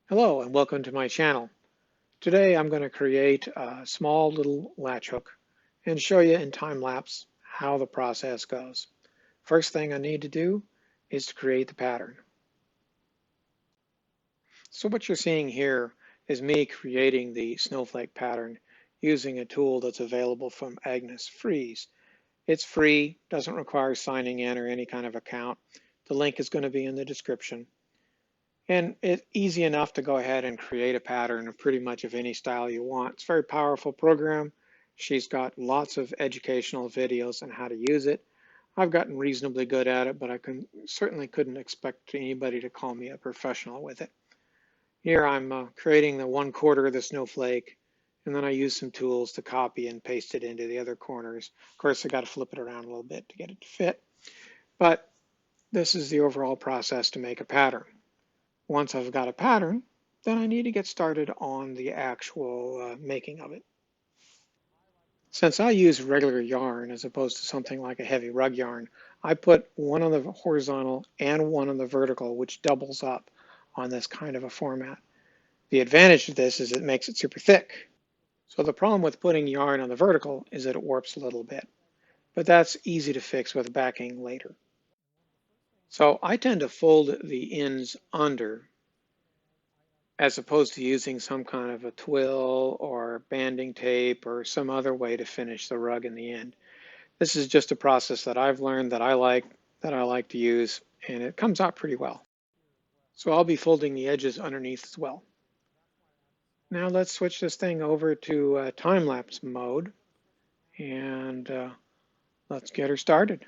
Hello and welcome to my channel. Today I'm going to create a small little latch hook and show you in time lapse how the process goes. First thing I need to do is to create the pattern. So what you're seeing here is me creating the snowflake pattern using a tool that's available from Agnes Freeze. It's free, doesn't require signing in or any kind of account. The link is going to be in the description. And it's easy enough to go ahead and create a pattern of pretty much of any style you want. It's a very powerful program. She's got lots of educational videos on how to use it. I've gotten reasonably good at it, but I certainly couldn't expect anybody to call me a professional with it. Here I'm creating the 1/4 of the snowflake, and then I use some tools to copy and paste it into the other corners. Of course, I got to flip it around a little bit to get it to fit, but this is the overall process to make a pattern. Once I've got a pattern, then I need to get started on the actual making of it. Since I use regular yarn as opposed to something like a heavy rug yarn, I put one on the horizontal and one on the vertical, which doubles up on this kind of a format. The advantage of this is it makes it super thick. So the problem with putting yarn on the vertical is that it warps a little bit, but that's easy to fix with backing later. So I tend to fold the ends under as opposed to using some kind of a twill or banding tape or some other way to finish the rug in the end. This is just a process that I've learned that I like to use, and it comes out pretty well. So I'll be folding the edges underneath as well. Now let's switch this thing over to time-lapse mode, and let's get her started.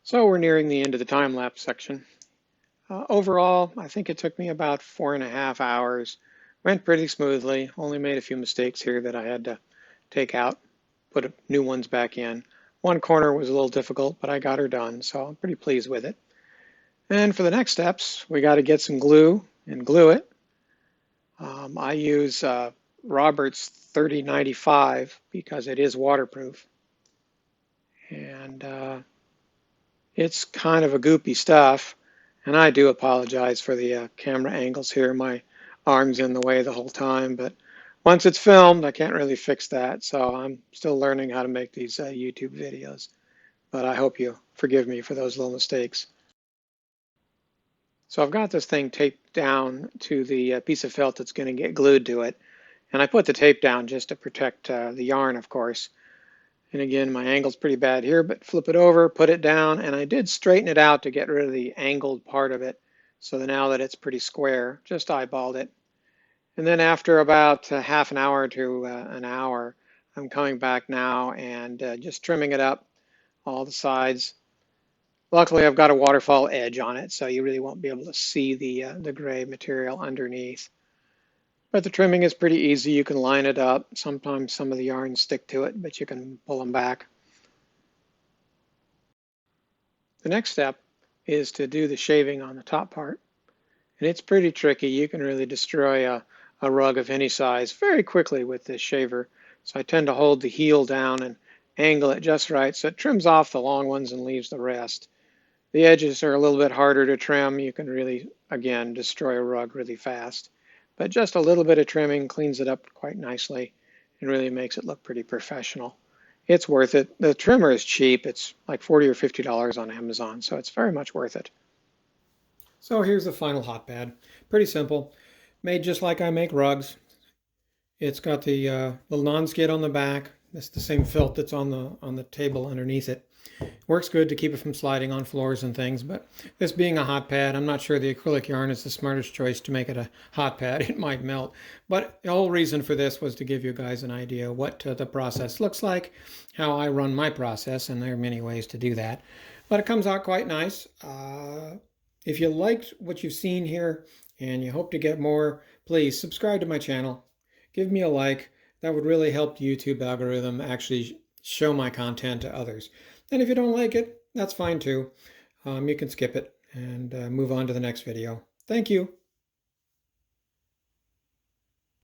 So we're nearing the end of the time lapse section. Overall, I think it took me about 4.5 hours. Went pretty smoothly, only made a few mistakes here that I had to take out, put new ones back in. One corner was a little difficult, but I got her done, so I'm pretty pleased with it. And for the next steps, we got to get some glue and glue it. I use Robert's 3095 because it is waterproof. And it's kind of a goopy stuff. And I do apologize for the camera angles here. My arm's in the way the whole time, but once it's filmed, I can't really fix that. So I'm still learning how to make these YouTube videos. But I hope you forgive me for those little mistakes. So I've got this thing taped down to the piece of felt that's going to get glued to it. And I put the tape down just to protect the yarn, of course. And again, my angle's pretty bad here, but flip it over, put it down, and I did straighten it out to get rid of the angled part of it. So that now that it's pretty square, just eyeballed it. And then after about half an hour to an hour, I'm coming back now and just trimming it up, all the sides. Luckily, I've got a waterfall edge on it, so you really won't be able to see the gray material underneath. But the trimming is pretty easy. You can line it up. Sometimes some of the yarns stick to it, but you can pull them back. The next step is to do the shaving on the top part. And it's pretty tricky. You can really destroy a rug of any size very quickly with this shaver. So I tend to hold the heel down and angle it just right so it trims off the long ones and leaves the rest. The edges are a little bit harder to trim. You can really, again, destroy a rug really fast. But just a little bit of trimming cleans it up quite nicely and really makes it look pretty professional. It's worth it. The trimmer is cheap. It's like $40 or $50 on Amazon, so it's very much worth it. So here's the final hot pad. Pretty simple. Made just like I make rugs. It's got the little non-skid on the back. It's the same felt that's on the table underneath it. Works good to keep it from sliding on floors and things, but this being a hot pad, I'm not sure the acrylic yarn is the smartest choice to make it a hot pad. It might melt. But the whole reason for this was to give you guys an idea what the process looks like, how I run my process, and there are many ways to do that. But it comes out quite nice. If you liked what you've seen here and you hope to get more, please subscribe to my channel. Give me a like. That would really help the YouTube algorithm actually show my content to others. And if you don't like it, that's fine too. You can skip it and move on to the next video. Thank you.